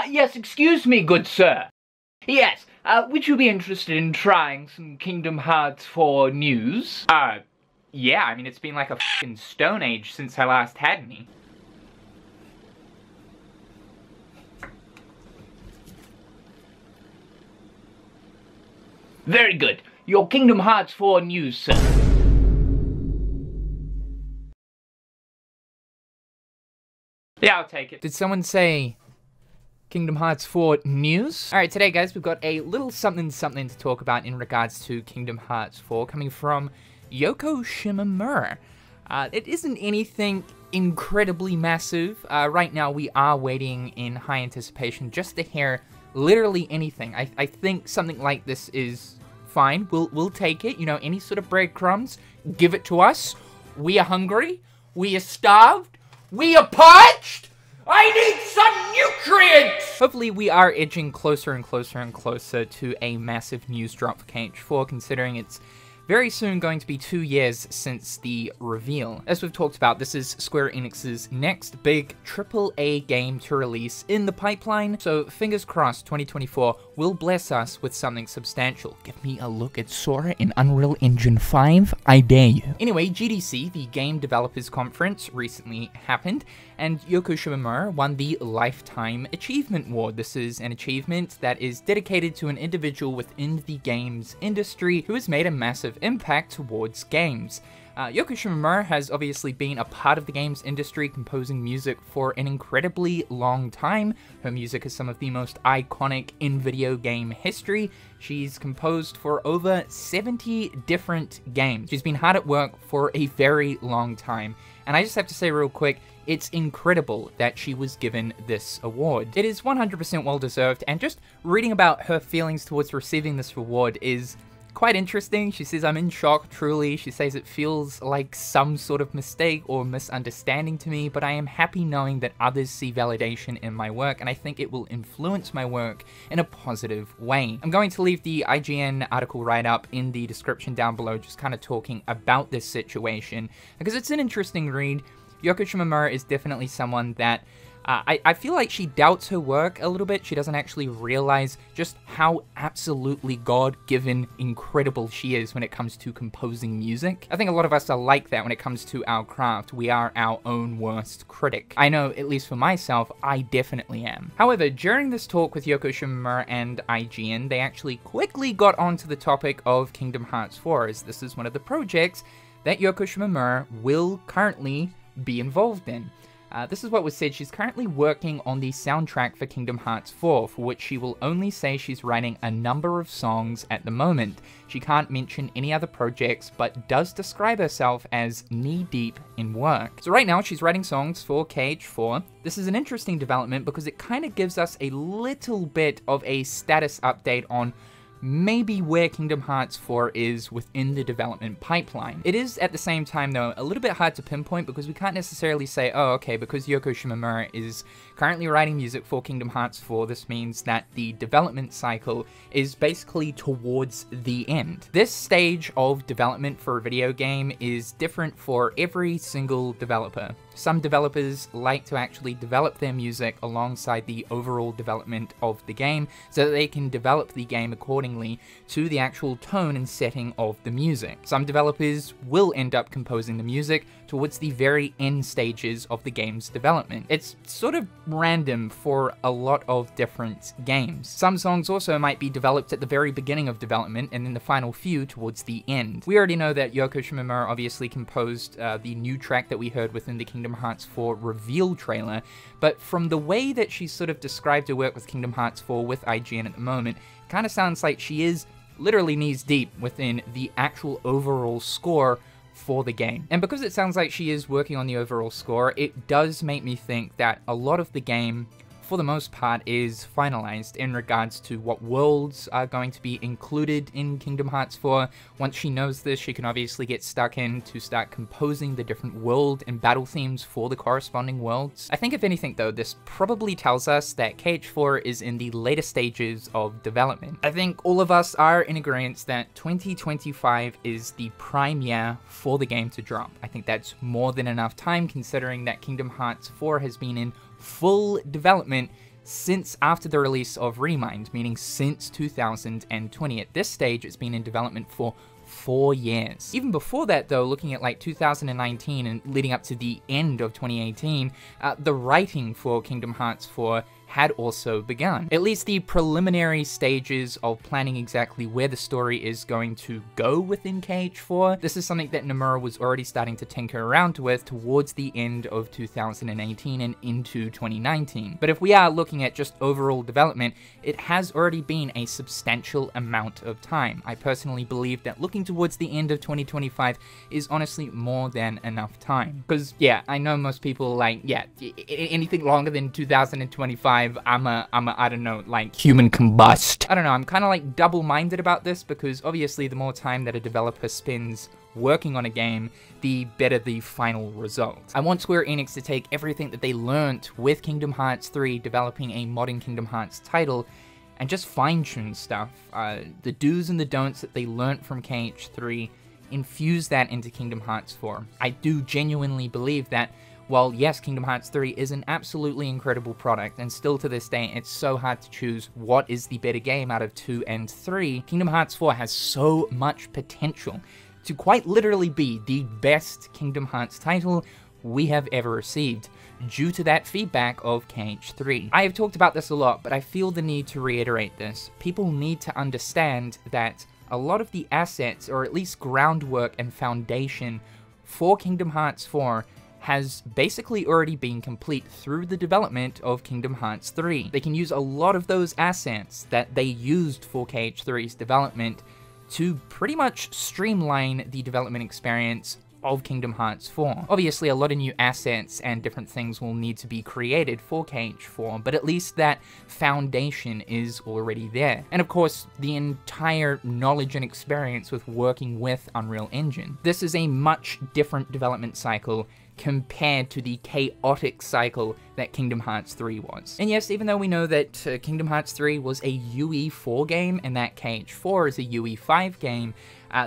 Yes, excuse me, good sir. Yes, would you be interested in trying some Kingdom Hearts 4 news? Yeah, I mean, it's been like a f***ing stone age since I last had any. Very good. Your Kingdom Hearts 4 news, sir. Yeah, I'll take it. Did someone say Kingdom Hearts 4 news? Alright, today guys, we've got a little something to talk about in regards to Kingdom Hearts 4 coming from Yoko Shimomura. It isn't anything incredibly massive. Right now we are waiting in high anticipation just to hear literally anything. I think something like this is fine. We'll take it. You know, any sort of breadcrumbs, give it to us. We are hungry. We are starved. We are parched. I need some nutrients! Hopefully we are edging closer and closer to a massive news drop for KH4, considering it's very soon going to be 2 years since the reveal. As we've talked about, this is Square Enix's next big AAA game to release in the pipeline, so fingers crossed 2024 will bless us with something substantial. Give me a look at Sora in Unreal Engine 5, I dare you. Anyway, GDC, the Game Developers Conference, recently happened, and Yoko Shimomura won the Lifetime Achievement Award. This is an achievement that is dedicated to an individual within the games industry who has made a massive impact towards games. Yoko Shimomura has obviously been a part of the games industry, composing music for an incredibly long time. Her music is some of the most iconic in video game history. She's composed for over 70 different games. She's been hard at work for a very long time. And I just have to say real quick, it's incredible that she was given this award. It is 100% well deserved, and just reading about her feelings towards receiving this reward is quite interesting. She says, "I'm in shock, truly." She says, "It feels like some sort of mistake or misunderstanding to me, but I am happy knowing that others see validation in my work, and I think it will influence my work in a positive way." I'm going to leave the IGN article write-up in the description down below, just kind of talking about this situation, because it's an interesting read. Yoko Shimomura is definitely someone that I feel like she doubts her work a little bit. She doesn't actually realize just how absolutely God-given incredible she is when it comes to composing music. I think a lot of us are like that when it comes to our craft. We are our own worst critic. I know, at least for myself, I definitely am. However, during this talk with Yoko Shimomura and IGN, they actually quickly got onto the topic of Kingdom Hearts 4, as this is one of the projects that Yoko Shimomura will currently be involved in. This is what was said. She's currently working on the soundtrack for Kingdom Hearts 4, for which she will only say she's writing a number of songs at the moment. She can't mention any other projects, but does describe herself as knee-deep in work. So right now, she's writing songs for KH4. This is an interesting development because it kind of gives us a little bit of a status update on maybe where Kingdom Hearts 4 is within the development pipeline. It is, at the same time though, a little bit hard to pinpoint because we can't necessarily say, oh okay, because Yoko Shimomura is currently writing music for Kingdom Hearts 4, this means that the development cycle is basically towards the end. This stage of development for a video game is different for every single developer. Some developers like to actually develop their music alongside the overall development of the game so that they can develop the game accordingly to the actual tone and setting of the music. Some developers will end up composing the music towards the very end stages of the game's development. It's sort of random for a lot of different games. Some songs also might be developed at the very beginning of development and then the final few towards the end. We already know that Yoko Shimomura obviously composed the new track that we heard within the Kingdom Hearts 4 reveal trailer, but from the way that she sort of described her work with Kingdom Hearts 4 with IGN at the moment, it kind of sounds like she is literally knees deep within the actual overall score for the game. And because it sounds like she is working on the overall score, it does make me think that a lot of the game, for the most part, is finalized in regards to what worlds are going to be included in Kingdom Hearts 4. Once she knows this, she can obviously get stuck in to start composing the different world and battle themes for the corresponding worlds. I think if anything though, this probably tells us that KH4 is in the later stages of development. I think all of us are in agreement that 2025 is the prime year for the game to drop. I think that's more than enough time considering that Kingdom Hearts 4 has been in full development since after the release of Remind, meaning since 2020. At this stage, it's been in development for 4 years. Even before that though, looking at like 2019 and leading up to the end of 2018, the writing for Kingdom Hearts 4 had also begun. At least the preliminary stages of planning exactly where the story is going to go within KH4. This is something that Nomura was already starting to tinker around with towards the end of 2018 and into 2019. But if we are looking at just overall development, it has already been a substantial amount of time. I personally believe that looking towards the end of 2025 is honestly more than enough time. Because yeah, I know most people like, yeah, anything longer than 2025, I'm a, I don't know, like, human combust. I don't know, I'm kind of like double-minded about this because obviously the more time that a developer spends working on a game, the better the final result. I want Square Enix to take everything that they learnt with Kingdom Hearts 3 developing a modern Kingdom Hearts title and just fine-tune stuff. The do's and the don'ts that they learnt from KH3, infuse that into Kingdom Hearts 4. I do genuinely believe that while yes, Kingdom Hearts 3 is an absolutely incredible product, and still to this day, it's so hard to choose what is the better game out of 2 and 3, Kingdom Hearts 4 has so much potential to quite literally be the best Kingdom Hearts title we have ever received, due to that feedback of KH3. I have talked about this a lot, but I feel the need to reiterate this. People need to understand that a lot of the assets, or at least groundwork and foundation for Kingdom Hearts 4, has basically already been complete through the development of Kingdom Hearts 3. They can use a lot of those assets that they used for KH3's development to pretty much streamline the development experience of Kingdom Hearts 4. Obviously, a lot of new assets and different things will need to be created for KH4, but at least that foundation is already there. And of course, the entire knowledge and experience with working with Unreal Engine. This is a much different development cycle compared to the chaotic cycle that Kingdom Hearts 3 was. And yes, even though we know that Kingdom Hearts 3 was a UE4 game and that KH4 is a UE5 game,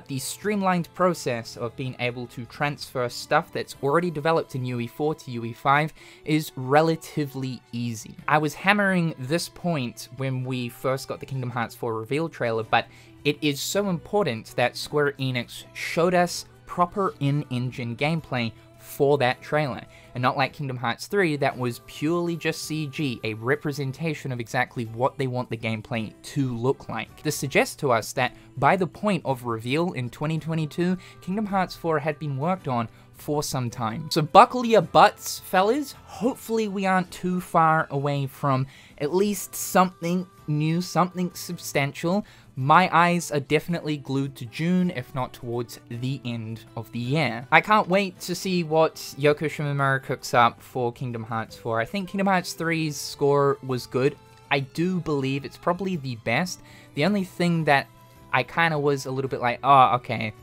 the streamlined process of being able to transfer stuff that's already developed in UE4 to UE5 is relatively easy. I was hammering this point when we first got the Kingdom Hearts 4 reveal trailer, but it is so important that Square Enix showed us proper in-engine gameplay for that trailer, and not like Kingdom Hearts 3 that was purely just CG, a representation of exactly what they want the gameplay to look like. This suggests to us that by the point of reveal in 2022, Kingdom Hearts 4 had been worked on for some time. So buckle your butts, fellas. Hopefully we aren't too far away from at least something new, something substantial. My eyes are definitely glued to June, if not towards the end of the year. I can't wait to see what Yoko Shimomura cooks up for Kingdom Hearts 4. I think Kingdom Hearts 3's score was good. I do believe it's probably the best. The only thing that I kind of was a little bit like, oh, okay,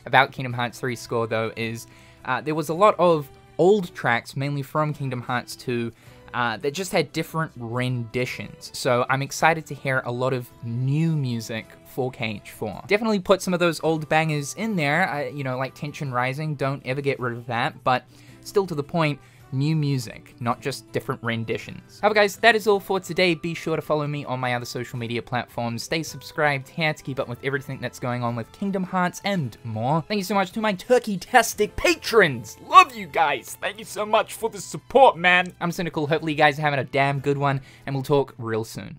about Kingdom Hearts 3's score though is there was a lot of old tracks, mainly from Kingdom Hearts 2, that just had different renditions. So I'm excited to hear a lot of new music for KH4. Definitely put some of those old bangers in there, you know, like Tension Rising, don't ever get rid of that, but still to the point, new music, not just different renditions. However guys, that is all for today. Be sure to follow me on my other social media platforms. Stay subscribed here to keep up with everything that's going on with Kingdom Hearts and more. Thank you so much to my turkey-tastic patrons. Love you guys. Thank you so much for the support, man. I'm Cynical. Hopefully you guys are having a damn good one, and we'll talk real soon.